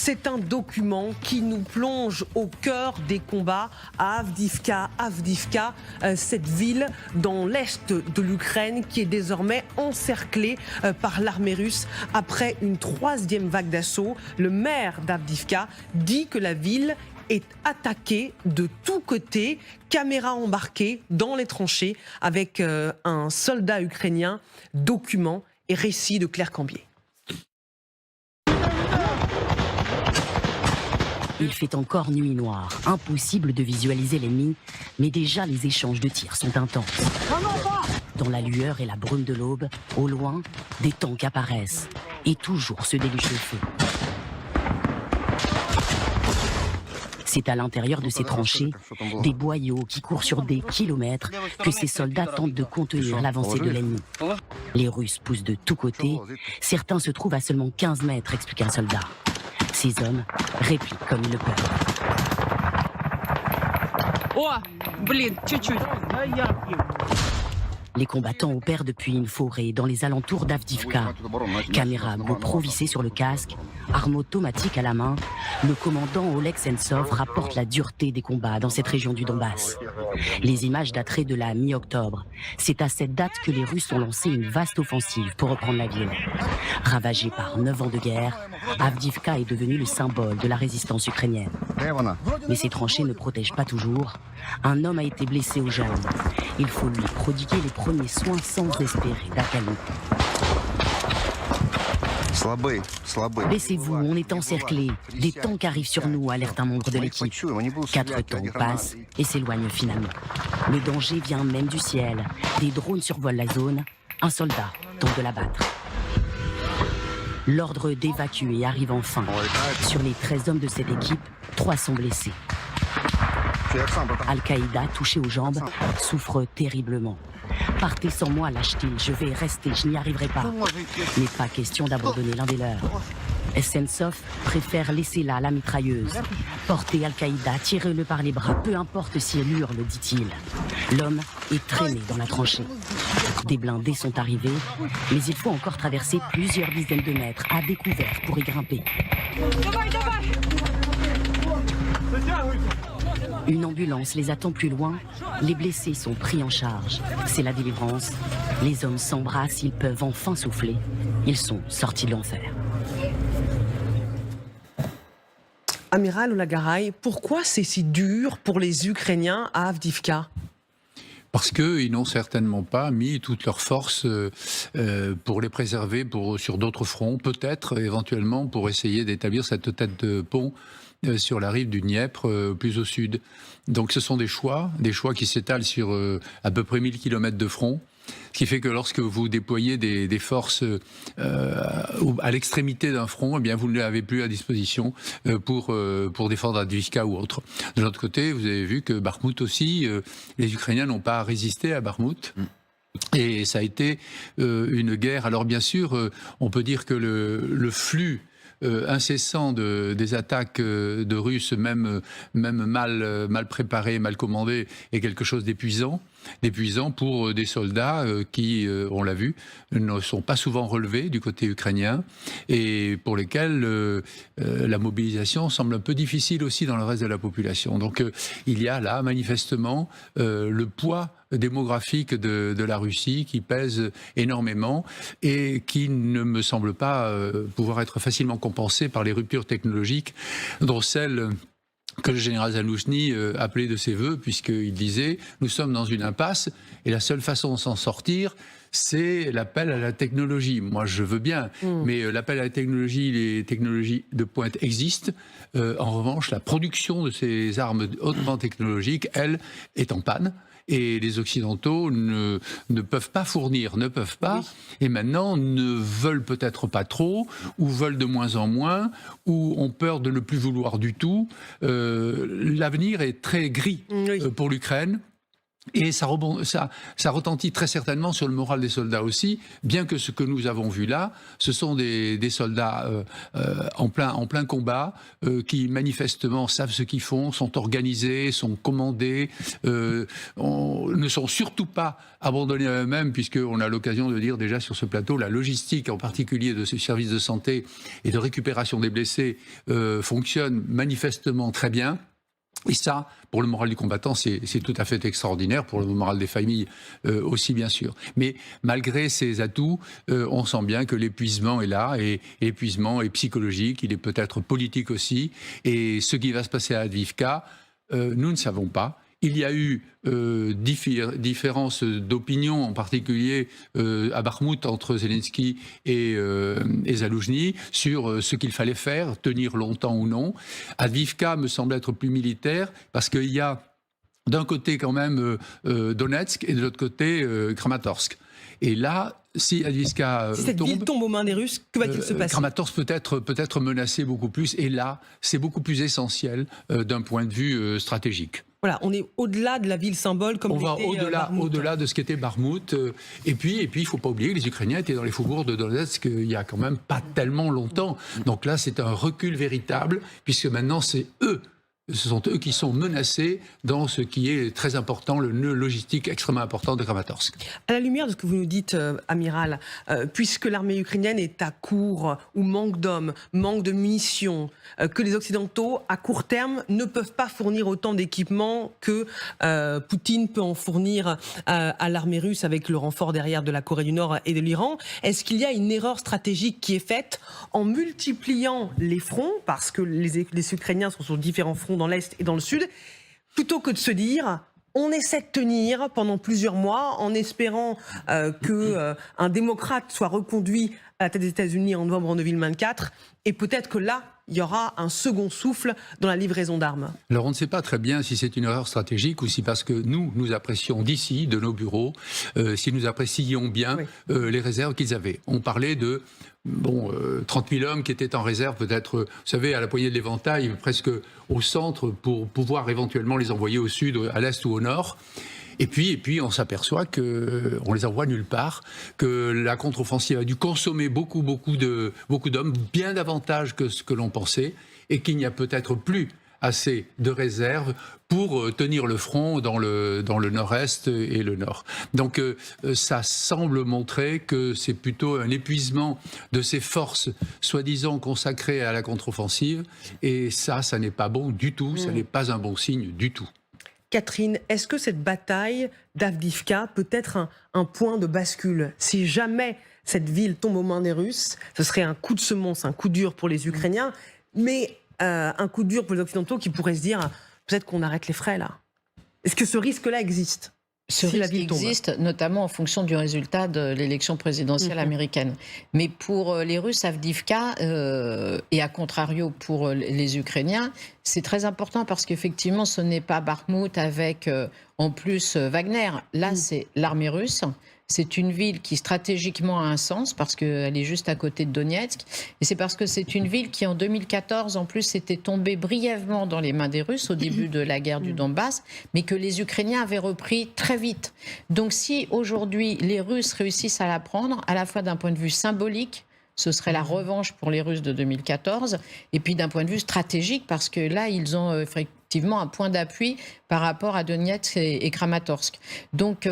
C'est un document qui nous plonge au cœur des combats à Avdiivka. Avdiivka, cette ville dans l'est de l'Ukraine qui est désormais encerclée par l'armée russe. Après une troisième vague d'assaut, le maire d'Avdiivka dit que la ville est attaquée de tous côtés. Caméra embarquée dans les tranchées avec un soldat ukrainien. Document et récit de Claire Cambier. Il fait encore nuit noire, impossible de visualiser l'ennemi, mais déjà les échanges de tirs sont intenses. Dans la lueur et la brume de l'aube, au loin, des tanks apparaissent, et toujours se déluge le feu. C'est à l'intérieur de ces tranchées, des boyaux qui courent sur des kilomètres, que ces soldats tentent de contenir l'avancée de l'ennemi. Les Russes poussent de tous côtés, certains se trouvent à seulement 15 mètres, explique un soldat. Ces hommes répliquent comme ils le peuvent. Les combattants opèrent depuis une forêt dans les alentours d'Avdiivka. Caméra GoPro vissée sur le casque, arme automatique à la main, le commandant Oleg Sentsov rapporte la dureté des combats dans cette région du Donbass. Les images dateraient de la mi-octobre. C'est à cette date que les Russes ont lancé une vaste offensive pour reprendre la ville. Ravagée par 9 ans de guerre, Avdiivka est devenue le symbole de la résistance ukrainienne. Mais ces tranchées ne protègent pas toujours. Un homme a été blessé aux jambes. Il faut lui prodiguer les premiers soins sans espérer d'accalmie. Baissez-vous, on est encerclés. Des tanks arrivent sur nous, alerte un membre de l'équipe. 4 tanks passent et s'éloignent finalement. Le danger vient même du ciel. Des drones survolent la zone. Un soldat tente de l'abattre. L'ordre d'évacuer arrive enfin. Sur les 13 hommes de cette équipe, 3 sont blessés. Al-Qaïda, touché aux jambes, souffre terriblement. Partez sans moi, lâche-t-il, je vais rester, je n'y arriverai pas. N'est pas question d'abandonner l'un des leurs. Sentsov préfère laisser là la mitrailleuse. Portez Al-Qaïda, tirez-le par les bras, peu importe si elle hurle, dit-il. L'homme est traîné dans la tranchée. Des blindés sont arrivés, mais il faut encore traverser plusieurs dizaines de mètres à découvert pour y grimper. Une ambulance les attend plus loin. Les blessés sont pris en charge. C'est la délivrance. Les hommes s'embrassent, ils peuvent enfin souffler. Ils sont sortis de l'enfer. Amiral Olagaray, pourquoi c'est si dur pour les Ukrainiens à Avdiivka ? Parce qu'ils n'ont certainement pas mis toutes leurs forces pour les préserver sur d'autres fronts, peut-être éventuellement pour essayer d'établir cette tête de pont sur la rive du Dniepr, plus au sud. Donc ce sont des choix qui s'étalent sur à peu près 1000 km de front, ce qui fait que lorsque vous déployez des forces à l'extrémité d'un front, eh bien vous ne les avez plus à disposition pour défendre Avdiivka ou autre. De l'autre côté, vous avez vu que Bakhmout aussi, les Ukrainiens n'ont pas résisté à Bakhmout. Et ça a été une guerre. Alors bien sûr, on peut dire que le flux incessant des attaques de Russes, même mal préparées, mal commandées, est quelque chose d'épuisant pour des soldats qui, on l'a vu, ne sont pas souvent relevés du côté ukrainien et pour lesquels la mobilisation semble un peu difficile aussi dans le reste de la population. Donc il y a là manifestement le poids démographique de la Russie qui pèse énormément et qui ne me semble pas pouvoir être facilement compensé par les ruptures technologiques dont celle que le général Zaloujny appelait de ses voeux, puisqu'il disait « Nous sommes dans une impasse et la seule façon de s'en sortir, c'est l'appel à la technologie. » Moi, je veux bien, mais l'appel à la technologie, les technologies de pointe existent. En revanche, la production de ces armes hautement technologiques, elle, est en panne. Et les Occidentaux ne peuvent pas fournir, et maintenant ne veulent peut-être pas trop, ou veulent de moins en moins, ou ont peur de ne plus vouloir du tout. L'avenir est très gris pour l'Ukraine. Et ça retentit très certainement sur le moral des soldats aussi, bien que ce que nous avons vu là, ce sont des soldats en plein combat, qui manifestement savent ce qu'ils font, sont organisés, sont commandés, ne sont surtout pas abandonnés à eux-mêmes, puisqu'on a l'occasion de dire déjà sur ce plateau, la logistique en particulier de ce service de santé et de récupération des blessés fonctionne manifestement très bien. Et ça, pour le moral du combattant, c'est tout à fait extraordinaire, pour le moral des familles aussi, bien sûr. Mais malgré ces atouts, on sent bien que l'épuisement est là, et l'épuisement est psychologique, il est peut-être politique aussi. Et ce qui va se passer à Avdiivka, nous ne savons pas. Il y a eu différences d'opinion, en particulier à Bakhmout, entre Zelensky et Zaloujny, sur ce qu'il fallait faire, tenir longtemps ou non. Avdiivka me semble être plus militaire, parce qu'il y a d'un côté quand même Donetsk, et de l'autre côté Kramatorsk. Et là, si Avdiivka si cette ville tombe aux mains des Russes, que va-t-il se passer ? Kramatorsk peut être menacé beaucoup plus, et là, c'est beaucoup plus essentiel d'un point de vue stratégique. Voilà, on est au-delà de la ville symbole comme l'était au-delà de ce qu'était Bakhmout. Et puis, il ne faut pas oublier que les Ukrainiens étaient dans les faubourgs de Donetsk il y a quand même pas tellement longtemps. Donc là, c'est un recul véritable, puisque maintenant, ce sont eux qui sont menacés dans ce qui est très important, le nœud logistique extrêmement important de Kramatorsk. À la lumière de ce que vous nous dites, amiral, puisque l'armée ukrainienne est à court ou manque d'hommes, manque de munitions, que les Occidentaux, à court terme, ne peuvent pas fournir autant d'équipements que Poutine peut en fournir à l'armée russe avec le renfort derrière de la Corée du Nord et de l'Iran, est-ce qu'il y a une erreur stratégique qui est faite en multipliant les fronts, parce que les Ukrainiens sont sur différents fronts dans l'Est et dans le Sud, plutôt que de se dire on essaie de tenir pendant plusieurs mois en espérant qu'un démocrate soit reconduit à la tête des États-Unis en novembre 2024, et peut-être que là, il y aura un second souffle dans la livraison d'armes. Alors on ne sait pas très bien si c'est une erreur stratégique ou si parce que nous apprécions d'ici, de nos bureaux, si nous apprécions bien les réserves qu'ils avaient. On parlait de 30 000 hommes qui étaient en réserve, peut-être, vous savez, à la poignée de l'éventail, presque au centre, pour pouvoir éventuellement les envoyer au sud, à l'est ou au nord. Et puis, on s'aperçoit qu'on les envoie nulle part, que la contre-offensive a dû consommer beaucoup d'hommes, bien davantage que ce que l'on pensait, et qu'il n'y a peut-être plus assez de réserves pour tenir le front dans le nord-est et le nord. Donc ça semble montrer que c'est plutôt un épuisement de ces forces soi-disant consacrées à la contre-offensive, et ça n'est pas bon du tout, ça n'est pas un bon signe du tout. Catherine, est-ce que cette bataille d'Avdiivka peut être un point de bascule ? Si jamais cette ville tombe aux mains des Russes, ce serait un coup de semonce, un coup dur pour les Ukrainiens, mais un coup dur pour les Occidentaux qui pourraient se dire peut-être qu'on arrête les frais là. Est-ce que ce risque-là existe ? Ce risque existe, notamment en fonction du résultat de l'élection présidentielle américaine. Mais pour les Russes, Avdiivka, et à contrario pour les Ukrainiens, c'est très important parce qu'effectivement, ce n'est pas Bakhmout avec en plus Wagner. Là, c'est l'armée russe. C'est une ville qui stratégiquement a un sens parce qu'elle est juste à côté de Donetsk. Et c'est parce que c'est une ville qui, en 2014, en plus, était tombée brièvement dans les mains des Russes au début de la guerre du Donbass, mais que les Ukrainiens avaient repris très vite. Donc si aujourd'hui les Russes réussissent à la prendre, à la fois d'un point de vue symbolique, ce serait la revanche pour les Russes de 2014, et puis d'un point de vue stratégique, parce que là, ils ont effectivement un point d'appui par rapport à Donetsk et Kramatorsk. Donc,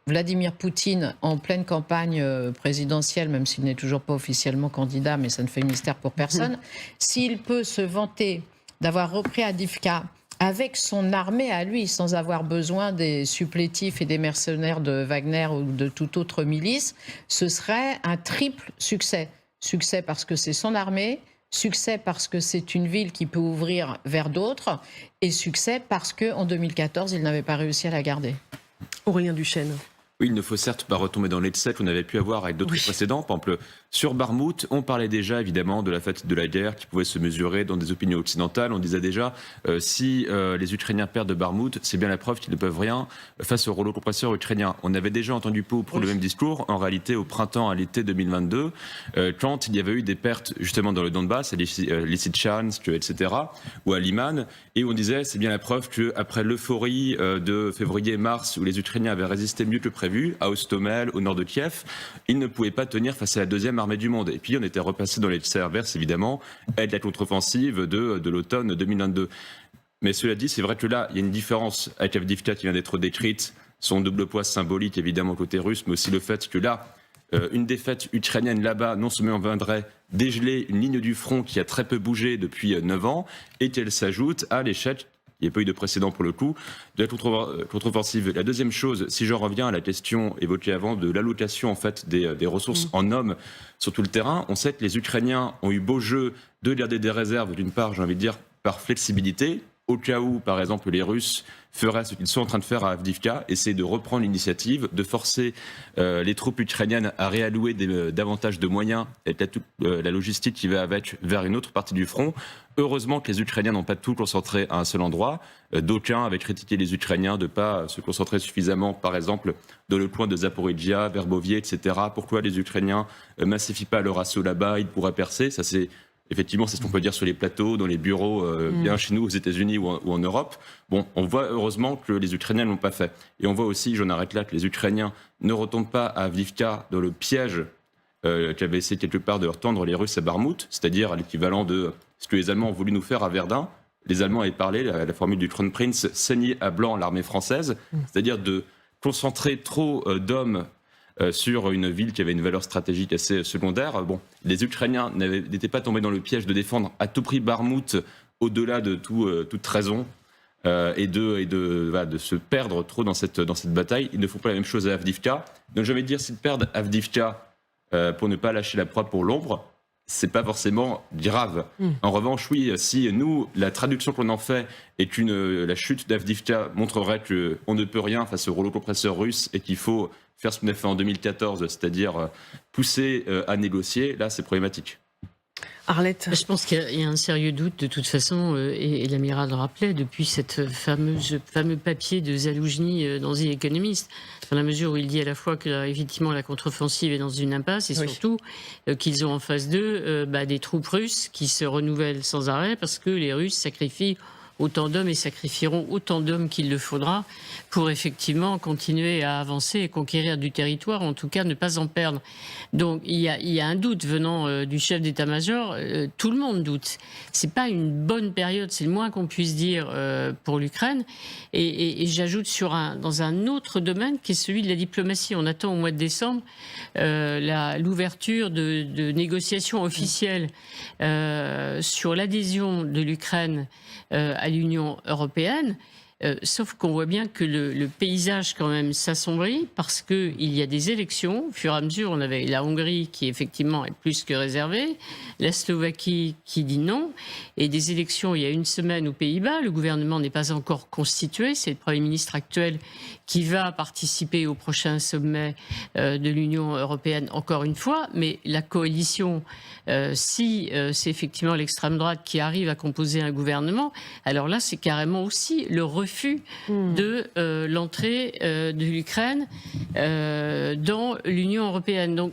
Vladimir Poutine, en pleine campagne présidentielle, même s'il n'est toujours pas officiellement candidat, mais ça ne fait mystère pour personne, s'il peut se vanter d'avoir repris Avdiivka avec son armée à lui, sans avoir besoin des supplétifs et des mercenaires de Wagner ou de toute autre milice, ce serait un triple succès. Succès parce que c'est son armée, succès parce que c'est une ville qui peut ouvrir vers d'autres, et succès parce qu'en 2014, il n'avait pas réussi à la garder. Aurélien Duchesne. Oui, il ne faut certes pas retomber dans l'excès qu'on avait pu avoir avec d'autres précédents. Par exemple, sur Barmouth, on parlait déjà évidemment de la fatigue de la guerre qui pouvait se mesurer dans des opinions occidentales. On disait déjà, si les Ukrainiens perdent de Barmouth, c'est bien la preuve qu'ils ne peuvent rien face au rouleau compresseur ukrainien. On avait déjà entendu peu ou prou le même discours, en réalité au printemps, à l'été 2022, quand il y avait eu des pertes justement dans le Donbass, à Lysychansk, etc., ou à Liman, et on disait, c'est bien la preuve qu'après l'euphorie de février-mars, où les Ukrainiens avaient résisté mieux que prévu, à Hostomel, au nord de Kiev, ils ne pouvaient pas tenir face à la deuxième armée du monde. Et puis on était repassé dans les inverses, évidemment, avec la contre-offensive de l'automne 2022. Mais cela dit, c'est vrai que là, il y a une différence avec Avdiivka qui vient d'être décrite, son double poids symbolique, évidemment, côté russe, mais aussi le fait que là, une défaite ukrainienne là-bas, non seulement viendrait dégeler une ligne du front qui a très peu bougé depuis 9 ans, et qu'elle s'ajoute à l'échec, il n'y a pas eu de précédent pour le coup, de la contre-offensive. La deuxième chose, si j'en reviens à la question évoquée avant de l'allocation en fait des ressources en hommes sur tout le terrain, on sait que les Ukrainiens ont eu beau jeu de garder des réserves, d'une part, j'ai envie de dire, par flexibilité, au cas où, par exemple, les Russes feraient ce qu'ils sont en train de faire à Avdiivka, essayer de reprendre l'initiative, de forcer les troupes ukrainiennes à réallouer davantage de moyens et toute la logistique qui va avec vers une autre partie du front. Heureusement que les Ukrainiens n'ont pas tout concentré à un seul endroit. D'aucuns avaient critiqué les Ukrainiens de ne pas se concentrer suffisamment, par exemple, dans le coin de Zaporizhia, Verbovier, etc. Pourquoi les Ukrainiens massifient pas leur assaut là-bas? Ils pourraient percer. Ça, c'est effectivement, c'est ce qu'on peut dire sur les plateaux, dans les bureaux, bien chez nous, aux États-Unis ou en Europe. Bon, on voit heureusement que les Ukrainiens ne l'ont pas fait. Et on voit aussi, j'en arrête là, que les Ukrainiens ne retombent pas à Avdiivka dans le piège qu'avaient essayé quelque part de leur tendre les Russes à Barmouth, c'est-à-dire à l'équivalent de ce que les Allemands ont voulu nous faire à Verdun. Les Allemands avaient parlé, la formule du Kronprinz, saigner à blanc l'armée française, c'est-à-dire de concentrer trop d'hommes sur une ville qui avait une valeur stratégique assez secondaire. Bon, les Ukrainiens n'étaient pas tombés dans le piège de défendre à tout prix Barmouth au-delà de toute raison et de se perdre trop dans cette bataille. Ils ne font pas la même chose à Avdiivka. Donc j'ai envie de dire, s'ils perdent Avdiivka pour ne pas lâcher la proie pour l'ombre, c'est pas forcément grave. En revanche, oui, si nous, la traduction qu'on en fait est que la chute d'Avdiivka montrerait qu'on ne peut rien face au rouleau compresseur russe et qu'il faut faire ce qu'on a fait en 2014, c'est-à-dire pousser à négocier, là c'est problématique. Arlette. Je pense qu'il y a un sérieux doute de toute façon, et l'amiral le rappelait, depuis cette fameux papier de Zaloujny dans The Economist, dans la mesure où il dit à la fois que effectivement la contre-offensive est dans une impasse et surtout qu'ils ont en face d'eux des troupes russes qui se renouvellent sans arrêt parce que les Russes sacrifient autant d'hommes et sacrifieront autant d'hommes qu'il le faudra pour effectivement continuer à avancer et conquérir du territoire, en tout cas ne pas en perdre. Donc il y a un doute venant du chef d'état-major, tout le monde doute. C'est pas une bonne période, c'est le moins qu'on puisse dire pour l'Ukraine. Et j'ajoute dans un autre domaine qui est celui de la diplomatie. On attend au mois de décembre l'ouverture de négociations officielles sur l'adhésion de l'Ukraine à l'Union européenne, sauf qu'on voit bien que le paysage quand même s'assombrit parce qu'il y a des élections. Au fur et à mesure, on avait la Hongrie qui effectivement est plus que réservée, la Slovaquie qui dit non, et des élections il y a une semaine aux Pays-Bas. Le gouvernement n'est pas encore constitué, c'est le Premier ministre actuel qui va participer au prochain sommet de l'Union européenne encore une fois, mais la coalition, si c'est effectivement l'extrême droite qui arrive à composer un gouvernement, alors là c'est carrément aussi le refus de l'entrée de l'Ukraine dans l'Union européenne. Donc